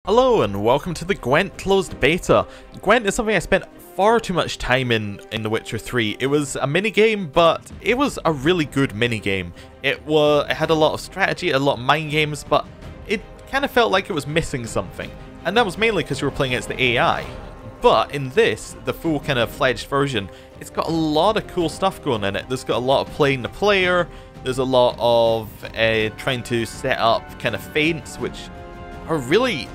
Hello and welcome to the Gwent closed beta. Gwent is something I spent far too much time in The Witcher 3. It was a minigame, but it was a really good minigame. It had a lot of strategy, a lot of mind games, but it kind of felt like it was missing something. And that was mainly because you were playing against the AI. But in this, the full kind of fledged version, it's got a lot of cool stuff going in it. There's got a lot of playing the player, there's a lot of trying to set up kind of feints, which are really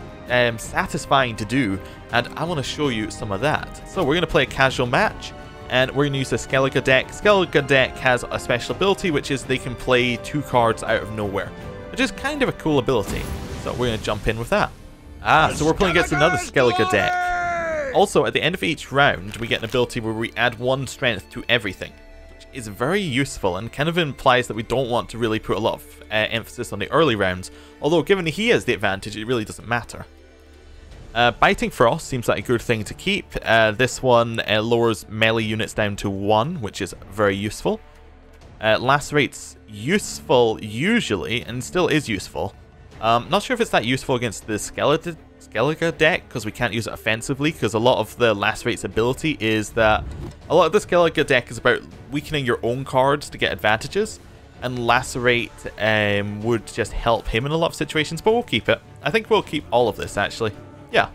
satisfying to do, and I want to show you some of that. So we're going to play a casual match, and we're going to use the Skellige deck. Skellige deck has a special ability, which is they can play 2 cards out of nowhere, which is kind of a cool ability. So we're going to jump in with that. So we're playing against another Skellige deck. Also, at the end of each round, we get an ability where we add 1 strength to everything, which is very useful and kind of implies that we don't want to really put a lot of emphasis on the early rounds, although given he has the advantage, it really doesn't matter. Biting Frost seems like a good thing to keep. This one lowers melee units down to 1, which is very useful. Lacerate's useful usually, and still is useful. Not sure if it's that useful against the Skellige deck, because we can't use it offensively, because a lot of the Lacerate's ability is that a lot of the Skellige deck is about weakening your own cards to get advantages, and Lacerate would just help him in a lot of situations, but we'll keep it. I think we'll keep all of this, actually. Yeah,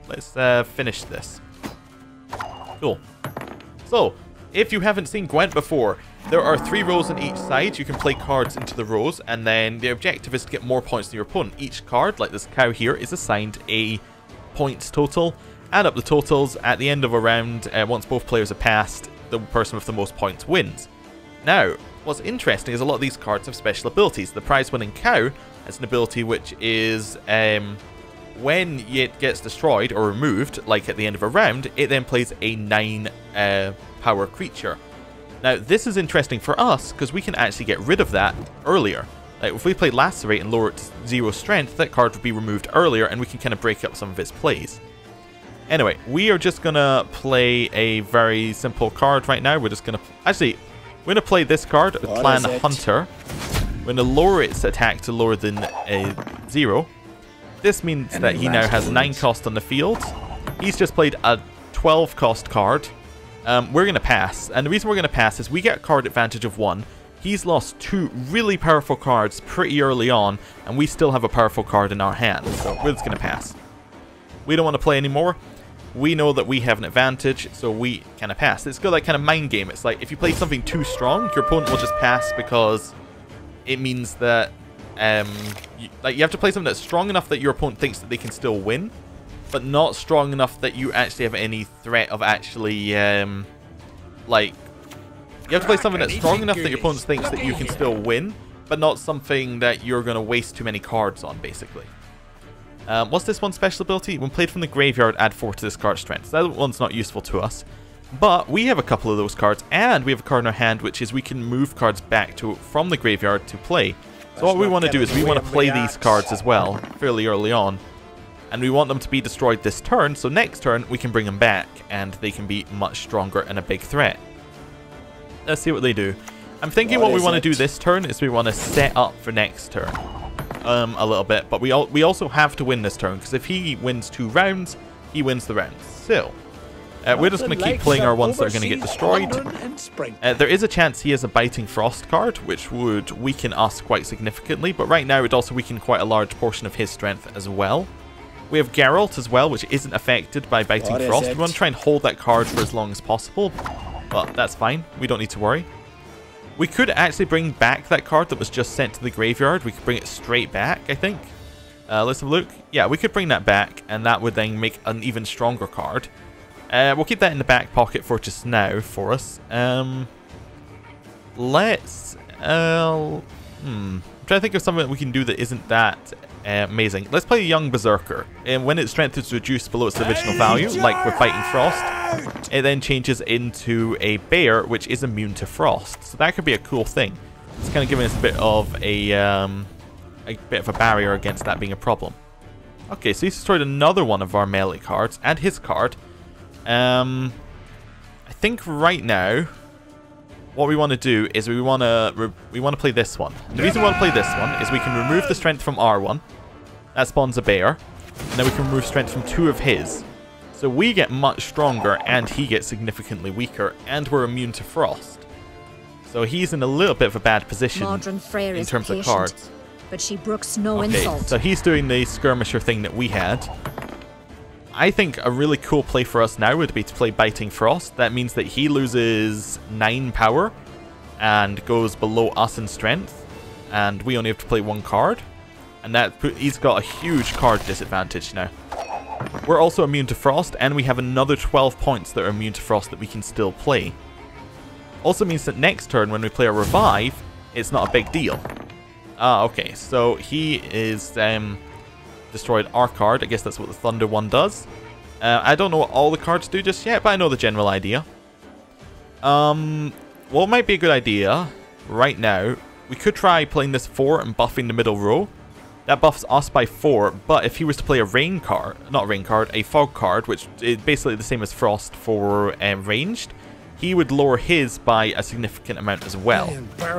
let's finish this. Cool. So, if you haven't seen Gwent before, there are 3 rows on each side. You can play cards into the rows, and then the objective is to get more points than your opponent. Each card, like this cow here, is assigned a points total. Add up the totals at the end of a round. Once both players have passed, the person with the most points wins. Now, what's interesting is a lot of these cards have special abilities. The prize-winning cow has an ability which is when it gets destroyed or removed, like at the end of a round, it then plays a 9 power creature. Now, this is interesting for us because we can actually get rid of that earlier. Like, if we play Lacerate and lower it to 0 strength, that card would be removed earlier and we can kind of break up some of its plays. Anyway, we are just going to play a very simple card right now. We're just going to... Actually, we're going to play this card, Clan Hunter. We're going to lower its attack to lower than 0. This means that he now has 9 cost on the field. He's just played a 12 cost card. We're going to pass, and the reason we're going to pass is we get card advantage of 1. He's lost 2 really powerful cards pretty early on, and we still have a powerful card in our hand, so we're just going to pass. We don't want to play anymore. We know that we have an advantage, so we kind of pass. It's got that kind of mind game. It's like if you play something too strong, your opponent will just pass because it means that you have to play something that's strong enough that your opponent thinks that they can still win, but not strong enough that you actually have any threat of actually, like, you have to play something that's strong enough that your opponent thinks that you can still win, but not something that you're going to waste too many cards on, basically. What's this one's special ability? When played from the graveyard, add 4 to this card's strength. So that one's not useful to us, but we have a couple of those cards, and we have a card in our hand, which is we can move cards back from the graveyard to play. So what we want to do is we want to play these cards as well, fairly early on. And we want them to be destroyed this turn, so next turn we can bring them back, and they can be much stronger and a big threat. Let's see what they do. I'm thinking what we want to do this turn is we want to set up for next turn. A little bit, but we also have to win this turn, because if he wins 2 rounds, he wins the round. So, we're just going to keep playing our ones that are going to get destroyed. There is a chance he has a Biting Frost card, which would weaken us quite significantly, but right now it would also weaken quite a large portion of his strength as well. We have Geralt as well, which isn't affected by Biting Frost. We want to try and hold that card for as long as possible, but that's fine. We don't need to worry. We could actually bring back that card that was just sent to the graveyard. We could bring it straight back, I think. Let's have a look. Yeah, we could bring that back, and that would then make an even stronger card. We'll keep that in the back pocket for just now for us. Let's... I'm trying to think of something that we can do that isn't that amazing. Let's play a Young Berserker. And when its strength is reduced below its original value, like with Biting Frost, it then changes into a bear, which is immune to frost. So that could be a cool thing. It's kind of giving us a bit of a barrier against that being a problem. Okay, so he's destroyed another one of our melee cards, and his card. I think right now what we want to do is we want to play this one. And the reason we want to play this one is we can remove the strength from R1. That spawns a bear. and then we can remove strength from 2 of his. So we get much stronger, and he gets significantly weaker, and we're immune to frost. So he's in a little bit of a bad position in terms of cards. But she brooks no insult. So he's doing the skirmisher thing that we had. I think a really cool play for us now would be to play Biting Frost. That means that he loses 9 power and goes below us in strength, and we only have to play 1 card. And he's got a huge card disadvantage now. We're also immune to frost, and we have another 12 points that are immune to frost that we can still play. Also means that next turn when we play a revive, it's not a big deal. Okay, so he is destroyed our card. I guess that's what the Thunder one does. I don't know what all the cards do just yet, but I know the general idea. What might be a good idea right now, we could try playing this 4 and buffing the middle row. That buffs us by 4, but if he was to play a rain card, not a rain card, a fog card, which is basically the same as frost for ranged, he would lower his by a significant amount as well.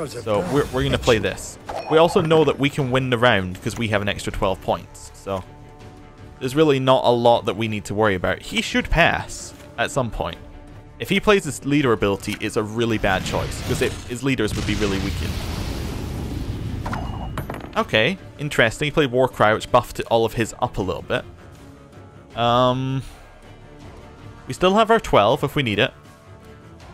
So we're going to play this. We also know that we can win the round because we have an extra 12 points. So there's really not a lot that we need to worry about. He should pass at some point. If he plays his leader ability, it's a really bad choice because his leaders would be really weakened. Okay, interesting. He played Warcry, which buffed all of his up a little bit. We still have our 12 if we need it.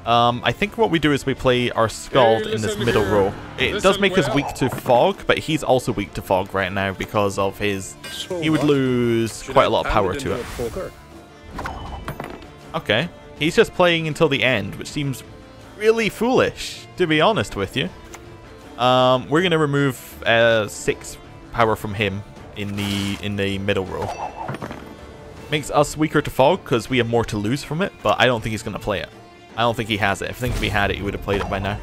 I think what we do is we play our Scald in this middle row. It does make us weak to Fog, but he's also weak to Fog right now because of his... He would lose quite a lot of power to it. Okay. He's just playing until the end, which seems really foolish, to be honest with you. We're going to remove 6 power from him in the middle row. Makes us weaker to Fog because we have more to lose from it, but I don't think he's going to play it. I don't think he has it. I think if he had it, he would have played it by now.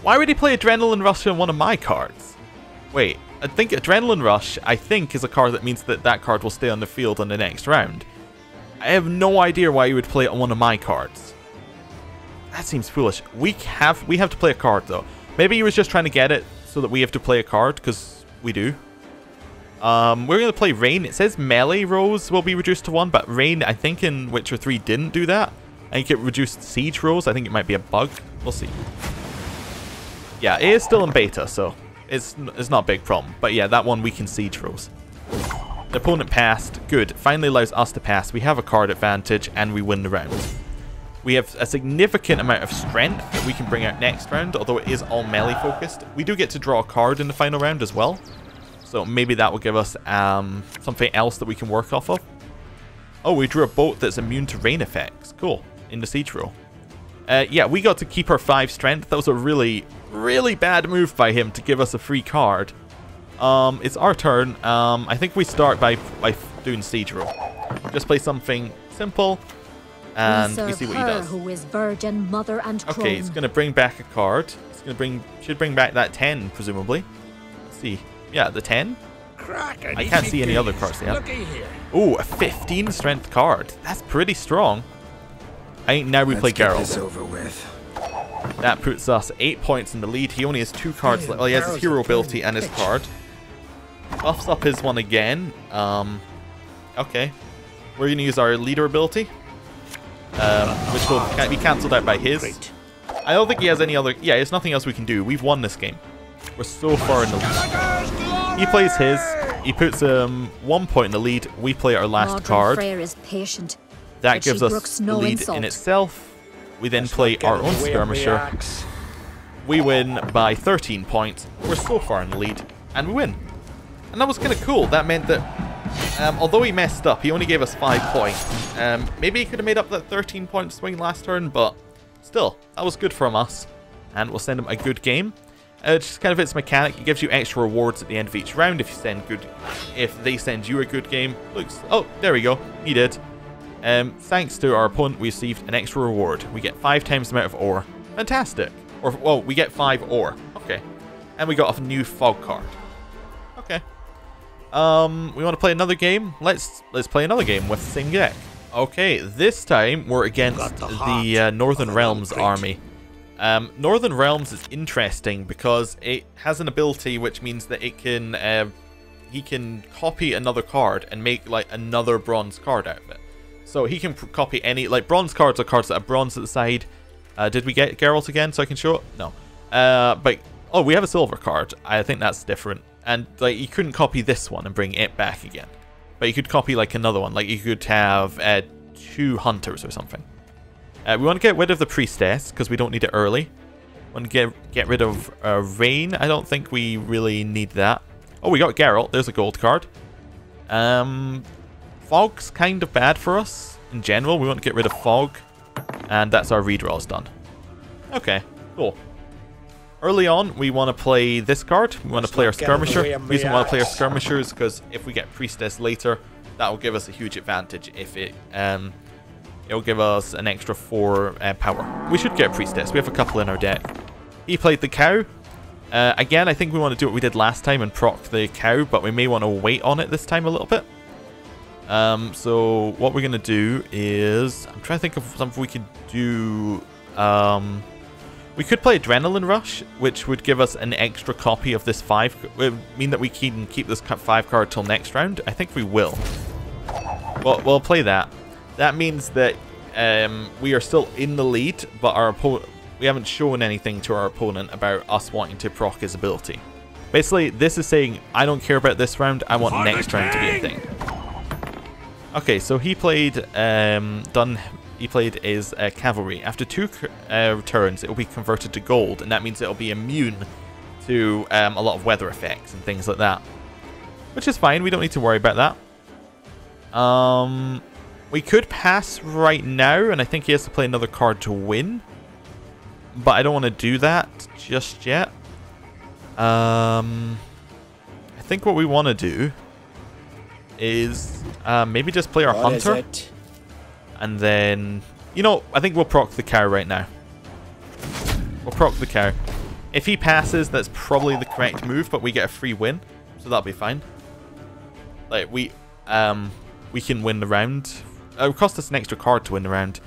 Why would he play Adrenaline Rush on one of my cards? Wait, I think Adrenaline Rush, is a card that means that that card will stay on the field on the next round. I have no idea why he would play it on one of my cards. That seems foolish. We have to play a card, though. Maybe he was just trying to get it so that we have to play a card, because we do. We're going to play Rain. It says melee rolls will be reduced to 1, but Rain, I think in Witcher 3 didn't do that. I think it reduced siege rolls. I think it might be a bug. We'll see. Yeah, it is still in beta, so it's not a big problem. But yeah, that one weakens siege rolls. The opponent passed. Good. Finally allows us to pass. We have a card advantage, and we win the round. We have a significant amount of strength that we can bring out next round, although it is all melee focused. We do get to draw a card in the final round as well. So maybe that will give us something else that we can work off of. Oh, we drew a boat that's immune to rain effects. Cool. In the siege roll. Yeah, we got to keep our 5 strength. That was a really, really bad move by him to give us a free card. It's our turn. I think we start by doing siege roll. Just play something simple, and we see what he does. Who is virgin, mother, and crone. Okay, it's going to bring back a card. It's going to should bring back that 10, presumably. Let's see. Yeah, the 10. I can't see any other cards yet. Ooh, a 15 strength card. That's pretty strong. I think now we play Geralt. That puts us 8 points in the lead. He only has 2 cards left. Well, he has his hero ability and his card. Buffs up his one again. Okay. We're going to use our leader ability. Which will be cancelled out by his. I don't think he has any other... Yeah, there's nothing else we can do. We've won this game. We're so far in the lead. He plays his. He puts 1 point in the lead. We play our last card. That gives us the lead in itself. We then play our own skirmisher. We win by 13 points. We're so far in the lead. And we win. And that was kind of cool. That meant that, although he messed up, he only gave us 5 points. Maybe he could have made up that 13-point swing last turn, but still, that was good from us. And we'll send him a good game. Just kind of its mechanic. It gives you extra rewards at the end of each round if they send you a good game. Oh, there we go. He did. Thanks to our opponent, we received an extra reward. We get 5 times the amount of ore. Fantastic. Or, well, we get 5 ore. Okay. And we got a new fog card. Okay. We want to play another game? Let's play another game with the same deck. Okay, this time we're against the Northern Realms army. Northern Realms is interesting because it has an ability which means that it can he can copy another card and make like another bronze card out of it. So he can copy any, like bronze cards are cards that have bronze at the side. Did we get Geralt again so I can show it? No. But, oh, we have a silver card. I think that's different. And like you couldn't copy this one and bring it back again. But you could copy like another one. Like you could have 2 hunters or something. We want to get rid of the priestess because we don't need it early. We want to get rid of rain. I don't think we really need that. Oh, we got Geralt. There's a gold card. Fog's kind of bad for us in general. We want to get rid of fog. And that's our redraws done. Okay, cool. Early on, we want to play this card. We want to play our skirmisher. The reason we want to play our skirmisher is because if we get priestess later, that will give us a huge advantage. If it'll give us an extra 4 power. We should get priestess. We have a couple in our deck. He played the cow. Again, I think we want to do what we did last time and proc the cow, but we may want to wait on it this time a little bit. So what we're going to do is, I'm trying to think of something we could do. We could play Adrenaline Rush, which would give us an extra copy of this 5. It would mean that we can keep this 5 card till next round. I think we will. Well, we'll play that. That means that we are still in the lead, but our opponent, we haven't shown anything to our opponent about us wanting to proc his ability. Basically, this is saying, I don't care about this round, I want next round to be a thing. Okay, so he played he played his cavalry. After 2 turns, it will be converted to gold, and that means it will be immune to a lot of weather effects and things like that. Which is fine, we don't need to worry about that. We could pass right now, and I think he has to play another card to win. But I don't want to do that just yet. I think what we want to do is maybe just play our hunter. And then, you know, I think we'll proc the cow right now. We'll proc the cow. If he passes, that's probably the correct move, but we get a free win. So that'll be fine. Like, we can win the round. It will cost us an extra card to win the round.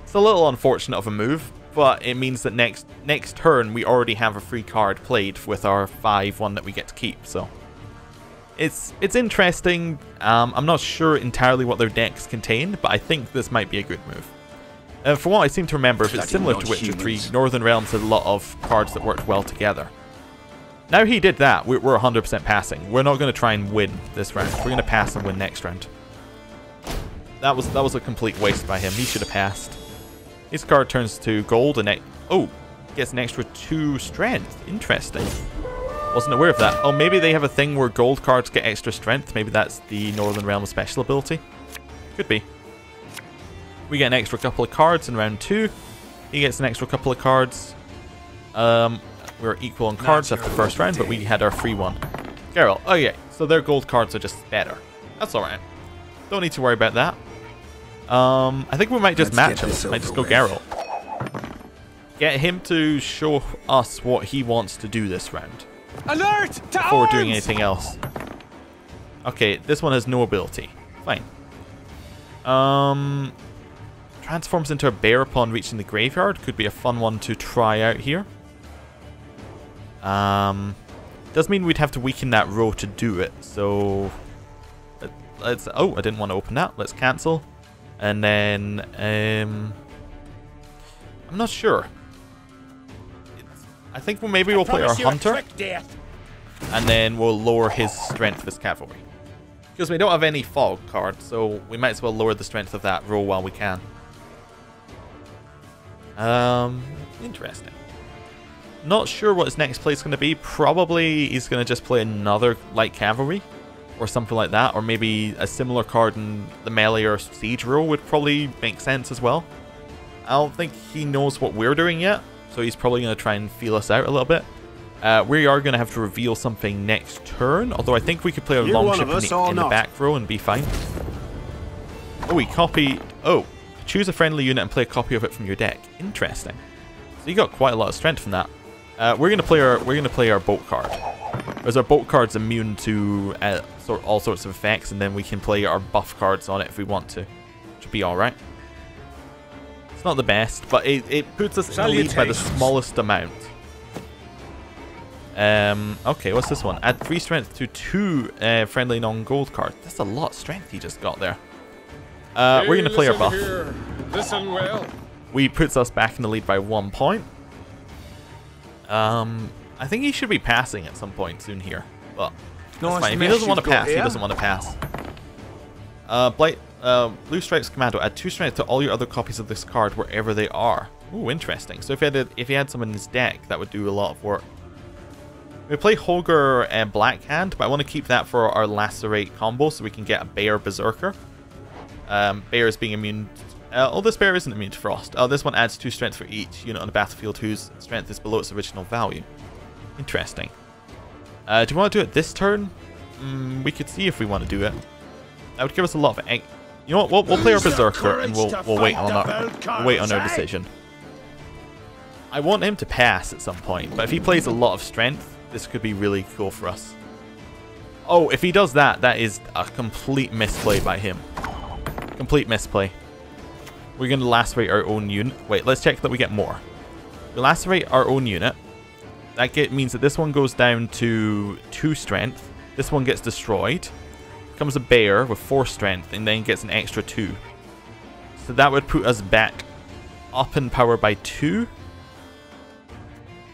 It's a little unfortunate of a move, but it means that next turn we already have a free card played with our 5-1 that we get to keep, so... It's interesting. I'm not sure entirely what their decks contain, but I think this might be a good move. For what I seem to remember, if it's similar to Witcher 3, Northern Realms had a lot of cards that worked well together. Now he did that, we're 100% passing. We're not going to try and win this round. We're going to pass and win next round. That was a complete waste by him. He should have passed. His card turns to gold and gets an extra 2 strength. Interesting. Wasn't aware of that. Oh, maybe they have a thing where gold cards get extra strength. Maybe that's the Northern Realms special ability. Could be. We get an extra couple of cards in round 2. He gets an extra couple of cards. We're equal on cards after the first round, but we had our free one. Geralt. Oh yeah, so their gold cards are just better. That's alright. Don't need to worry about that. I think we might just match him. Might just go Geralt. Get him to show us what he wants to do this round. Alert! Before doing anything else. Okay, this one has no ability. Fine. Transforms into a bear upon reaching the graveyard. Could be a fun one to try out here. Does mean we'd have to weaken that row to do it. So let's. Oh, I didn't want to open that. Let's cancel. And then I'm not sure. I think maybe we'll play our hunter, and then we'll lower his strength of his cavalry. Because we don't have any fog card, so we might as well lower the strength of that row while we can. Interesting. Not sure what his next play is going to be. Probably he's going to just play another light cavalry, or something like that, or maybe a similar card in the melee or siege row would probably make sense as well. I don't think he knows what we're doing yet. So he's probably going to try and feel us out a little bit. We are going to have to reveal something next turn. Although I think we could play a longship in the back row and be fine. Oh, we copied... Oh, choose a friendly unit and play a copy of it from your deck. Interesting. So you got quite a lot of strength from that. We're going to play our bolt card. Because our bolt card's immune to all sorts of effects, and then we can play our buff cards on it if we want to. Which would be alright. It's not the best, but it puts us in the lead by the smallest amount. Okay, what's this one? Add 3 strength to 2 friendly non-gold cards. That's a lot of strength he just got there. We're going to play our buff. Listen well. We puts us back in the lead by 1 point. I think he should be passing at some point soon here. But that's fine. If he doesn't want to pass, he doesn't want to pass. Blue Stripes Commando. Add 2 strength to all your other copies of this card wherever they are. Ooh, interesting. So if he had some in his deck, that would do a lot of work. We play Holger and Blackhand, but I want to keep that for our Lacerate combo so we can get a Bear Berserker. Bear is being immune. This bear isn't immune to frost. This one adds 2 strength for each unit on the battlefield whose strength is below its original value. Interesting. Do we want to do it this turn? We could see if we want to do it. That would give us a lot of. You know what? We'll play our Berserker and we'll wait on our decision. I want him to pass at some point, but if he plays a lot of strength, this could be really cool for us. Oh, if he does that, that is a complete misplay by him. Complete misplay. We're going to lacerate our own unit. Wait, let's check that we get more. We lacerate our own unit. That means that this one goes down to 2 strength. This one gets destroyed. Becomes a bear with 4 strength and then gets an extra 2. So that would put us back up in power by 2.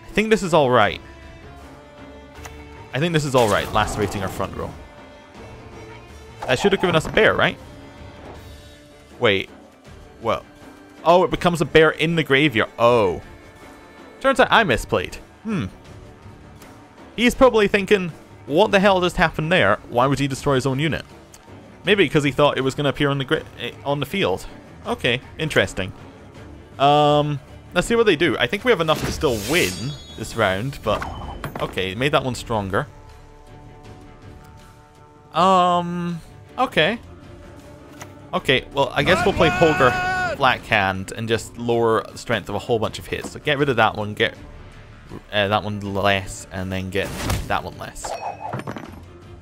I think this is alright. Lacerating our front row. That should have given us a bear, right? Wait. Well. Oh, it becomes a bear in the graveyard. Oh. Turns out I misplayed. He's probably thinking, what the hell just happened there? Why would he destroy his own unit? Maybe because he thought it was going to appear on the field. Okay, interesting. Let's see what they do. I think we have enough to still win this round, but okay, made that one stronger. Okay. Okay, well, I guess we'll play Holger Blackhand and just lower the strength of a whole bunch of hits. So get rid of that one, get that one less, and then get that one less.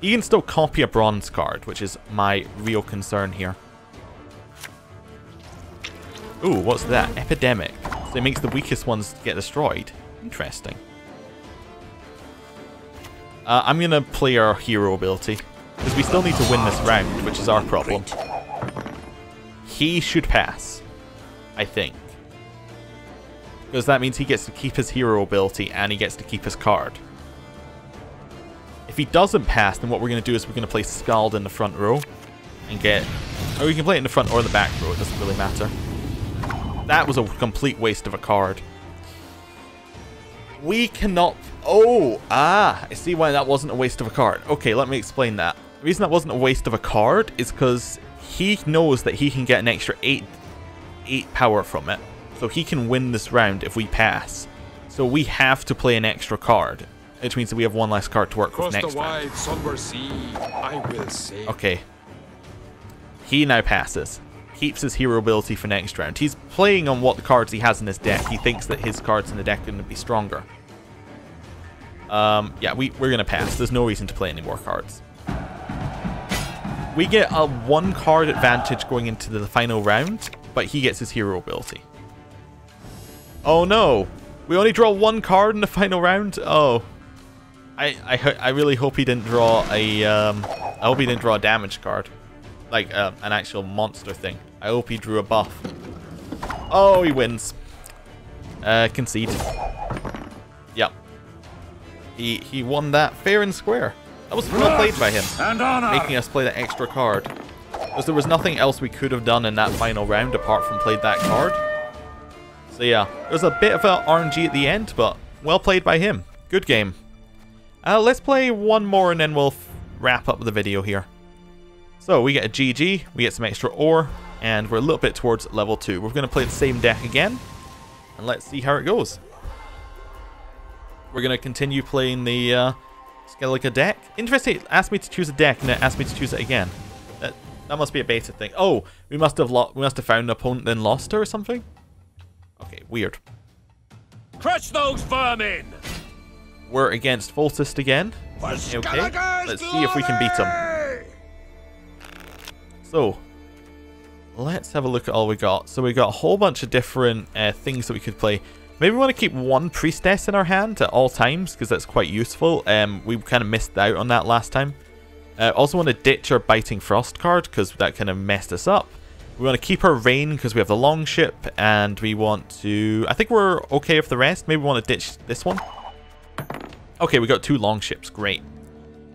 You can still copy a bronze card, which is my real concern here. Ooh, what's that? Epidemic. So it makes the weakest ones get destroyed. Interesting. I'm going to play our hero ability, because we still need to win this round, which is our problem. He should pass, I think. Because that means he gets to keep his hero ability and he gets to keep his card. If he doesn't pass, then what we're going to do is we're going to play Scald in the front row and get... Or we can play it in the front or the back row, it doesn't really matter. That was a complete waste of a card. We cannot... Oh! I see why that wasn't a waste of a card. Okay, let me explain that. The reason that wasn't a waste of a card is because he knows that he can get an extra 8 power from it. So he can win this round if we pass. So we have to play an extra card. Which means that we have 1 less card to work with next round. Okay. He now passes. Keeps his hero ability for next round. He's playing on what cards he has in his deck. He thinks that his cards in the deck are going to be stronger. Yeah, we're going to pass. There's no reason to play any more cards. We get a 1 card advantage going into the final round, but he gets his hero ability. Oh no! We only draw 1 card in the final round? Oh. I really hope he didn't draw a I hope he didn't draw a damage card. Like an actual monster thing. I hope he drew a buff. Oh, he wins. Concede. Yep. He won that fair and square. That was well played by him. Making us play that extra card. Because there was nothing else we could have done in that final round apart from played that card. So yeah, it was a bit of an RNG at the end, but well played by him. Good game. Let's play one more and then we'll wrap up the video here. So we get a GG, we get some extra ore, and we're a little bit towards level 2. We're going to play the same deck again, and let's see how it goes. We're going to continue playing the Skellige deck. Interesting, it asked me to choose a deck and it asked me to choose it again. That must be a beta thing. Oh, we must have found an opponent then lost her or something? Okay, weird. Crush those vermin! We're against Voltist again. Okay, let's see if we can beat him. So, let's have a look at all we got. So we got a whole bunch of different things that we could play. Maybe we want to keep one priestess in our hand at all times, because that's quite useful. We kind of missed out on that last time. Also want to ditch our Biting Frost card, because that kind of messed us up. We want to keep our Rain, because we have the long ship, and we want to... I think we're okay with the rest. Maybe we want to ditch this one. Okay, we got 2 long ships. Great.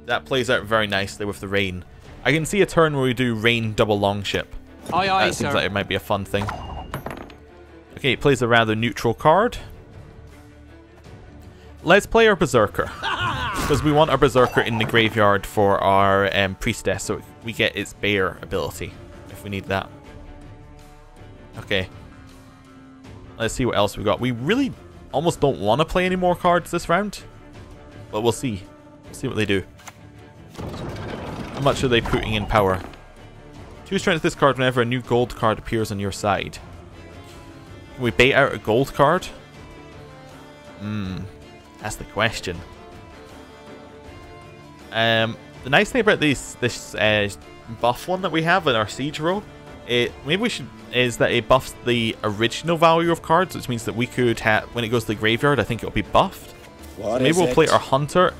That plays out very nicely with the Rain. I can see a turn where we do Rain double long ship. Aye, aye, that seems like it might be a fun thing. Okay, it plays a rather neutral card. Let's play our Berserker. Because we want our Berserker in the graveyard for our Priestess, so we get its Bear ability, if we need that. Okay. Let's see what else we got. We really almost don't want to play any more cards this round. But we'll see. We'll see what they do. How much are they putting in power? 2 strength this card whenever a new gold card appears on your side. Can we bait out a gold card? That's the question. The nice thing about this buff one that we have in our siege row, maybe we should, is that it buffs the original value of cards, which means that we could have, when it goes to the graveyard, I think it'll be buffed. So maybe we'll play our Hunter,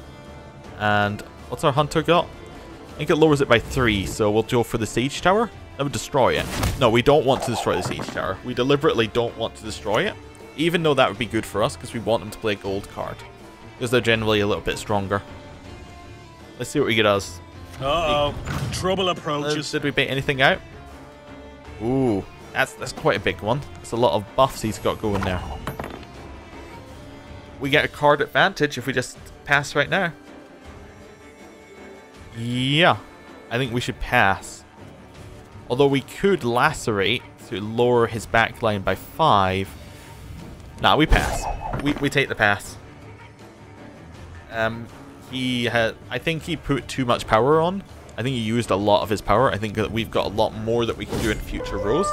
and what's our Hunter got? I think it lowers it by 3, so we'll go for the Siege Tower. That would destroy it. No, we don't want to destroy the Siege Tower. We deliberately don't want to destroy it, even though that would be good for us, because we want them to play a gold card, because they're generally a little bit stronger. Let's see what he does. Uh-oh. Trouble approaches. Did we bait anything out? Ooh, that's quite a big one. That's a lot of buffs he's got going there. We get a card advantage if we just pass right now. Yeah, I think we should pass. Although we could lacerate to lower his backline by 5. Nah, we pass. We take the pass. I think he put too much power on. I think he used a lot of his power. I think that we've got a lot more that we can do in future rows.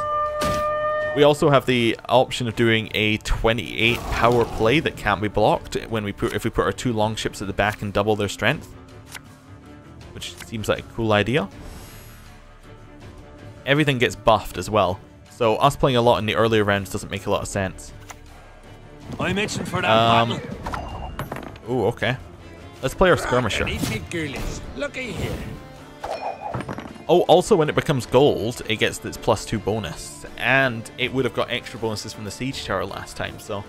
We also have the option of doing a 28 power play that can't be blocked when if we put our 2 long ships at the back and double their strength, which seems like a cool idea. Everything gets buffed as well, so us playing a lot in the earlier rounds doesn't make a lot of sense. I'm itching for that battle. Oh, okay. Let's play our Skirmisher. Looky here. Oh, also when it becomes gold, it gets its +2 bonus. And it would have got extra bonuses from the Siege Tower last time, so...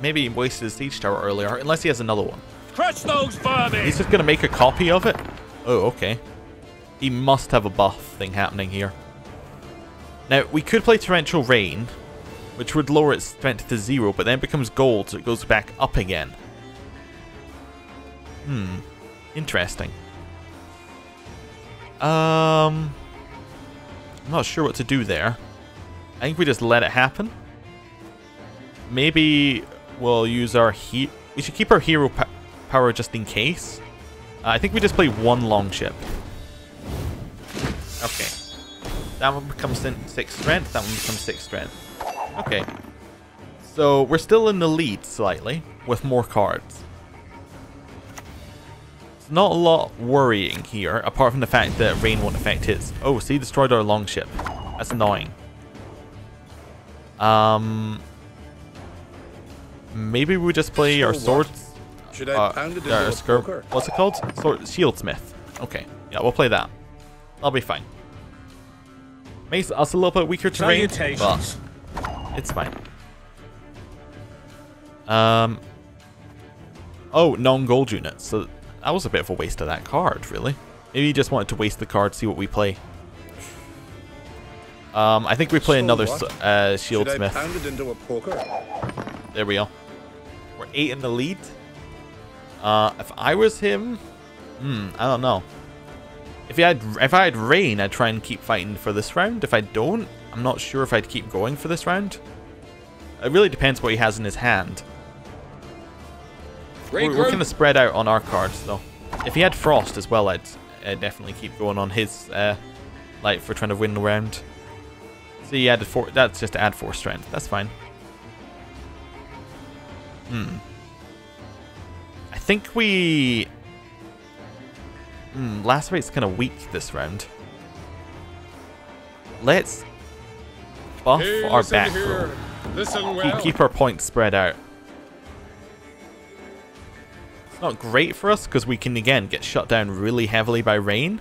maybe he wasted his Siege Tower earlier, unless he has another one. Crush those vermin! He's just going to make a copy of it? Oh, okay. He must have a buff thing happening here. Now, we could play Torrential Rain, which would lower its strength to 0, but then it becomes gold, so it goes back up again. Interesting. I'm not sure what to do there. I think we just let it happen. Maybe we'll use our we should keep our hero power just in case. I think we just play 1 long ship. Okay. That one becomes 6 strength. That one becomes 6 strength. Okay. So we're still in the lead slightly with more cards. Not a lot worrying here, apart from the fact that rain won't affect his. Oh, see, destroyed our long ship. That's annoying. Maybe we just play our swords. Should I pound it into a poker? What's it called? Shieldsmith. Okay, yeah, we'll play that. That'll be fine. Makes us a little bit weaker terrain, but it's fine. Oh, non-gold units. So that was a bit of a waste of that card, really. Maybe you just wanted to waste the card, see what we play. I think we play another Shieldsmith. Should I pound it into a poker? There we go. We're 8 in the lead. If I was him, I don't know. If I had rain, I'd try and keep fighting for this round. If I don't, I'm not sure if I'd keep going for this round. It really depends what he has in his hand. We're kind of spread out on our cards, though. If he had Frost as well, I'd definitely keep going on his, like, for trying to win the round. So he added 4. That's just to add 4 strength. That's fine. I think we... Lacerate's kind of weak this round. Let's buff our back row. Listen well. Keep our points spread out. It's not great for us because we can again get shut down really heavily by rain.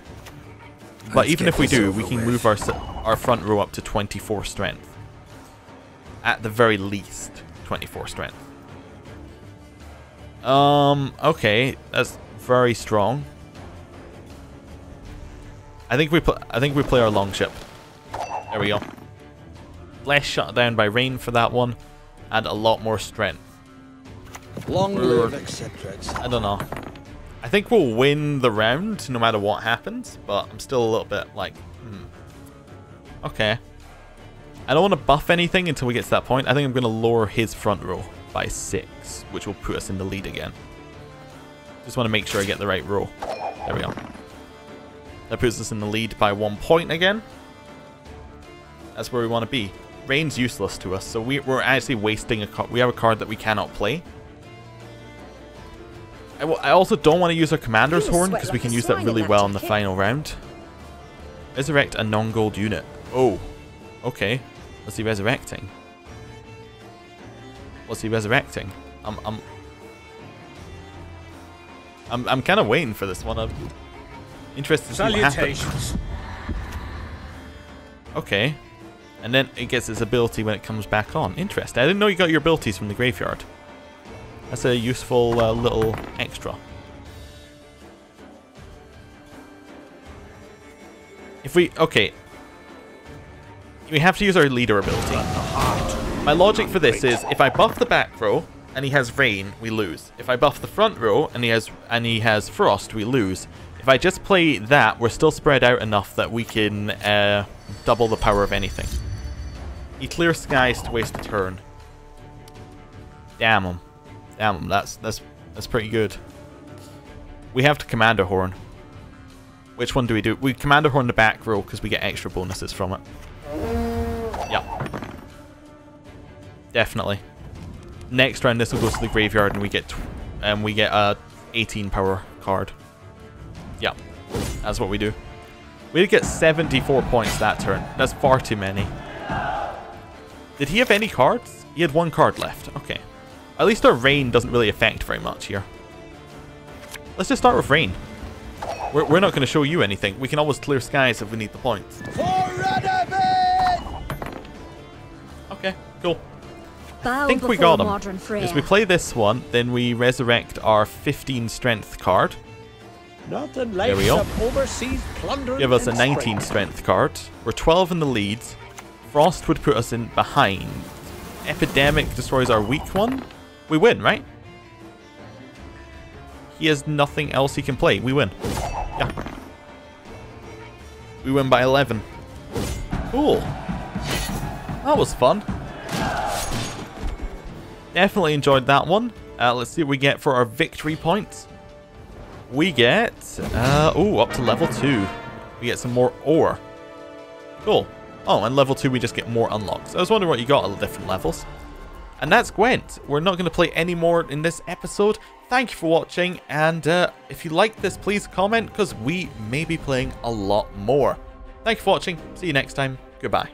But even if we do, we can move our front row up to 24 strength. At the very least, 24 strength. Okay, that's very strong. I think we play our longship. There we go. Less shut down by rain for that one, and a lot more strength. Long live, etc. I don't know. I think we'll win the round no matter what happens, but I'm still a little bit like, Okay. I don't want to buff anything until we get to that point. I think I'm going to lower his front row by 6, which will put us in the lead again. Just want to make sure I get the right row. There we go. That puts us in the lead by 1 point again. That's where we want to be. Rain's useless to us, so we're actually wasting a card. We have a card that we cannot play. I also don't want to use our Commander's Horn because we can use that really well in the final round. Resurrect a non-gold unit. Oh, okay. What's he resurrecting? What's he resurrecting? I'm kind of waiting for this one. I'm interested to see what happens. Okay. And then it gets its ability when it comes back on. Interesting. I didn't know you got your abilities from the graveyard. That's a useful little extra. If we... Okay. We have to use our leader ability. My logic for this is, if I buff the back row and he has rain, we lose. If I buff the front row and he has frost, we lose. If I just play that, we're still spread out enough that we can double the power of anything. He clears skies to waste a turn. Damn him. Damn him. That's pretty good. We have to Commander Horn. Which one do we do? We Commander Horn the back row because we get extra bonuses from it. Yeah. Definitely. Next round, this will go to the graveyard and we get a 18 power card. Yeah. That's what we do. We did get 74 points that turn. That's far too many. Did he have any cards? He had 1 card left. Okay. At least our rain doesn't really affect very much here. Let's just start with rain. We're not going to show you anything. We can always clear skies if we need the points. Okay, cool. I think we got him. As we play this one, then we resurrect our 15 strength card. There we go. Give us a 19 strength card. We're 12 in the lead. Frost would put us in behind. Epidemic destroys our weak one. We win, right? He has nothing else he can play. We win. Yeah. We win by 11. Cool. That was fun. Definitely enjoyed that one. Let's see what we get for our victory points. We get... up to level 2. We get some more ore. Cool. Oh, and level 2 we just get more unlocks. I was wondering what you got at the different levels. And that's Gwent. We're not going to play any more in this episode. Thank you for watching, and if you like this, please comment, because we may be playing a lot more. Thank you for watching. See you next time. Goodbye.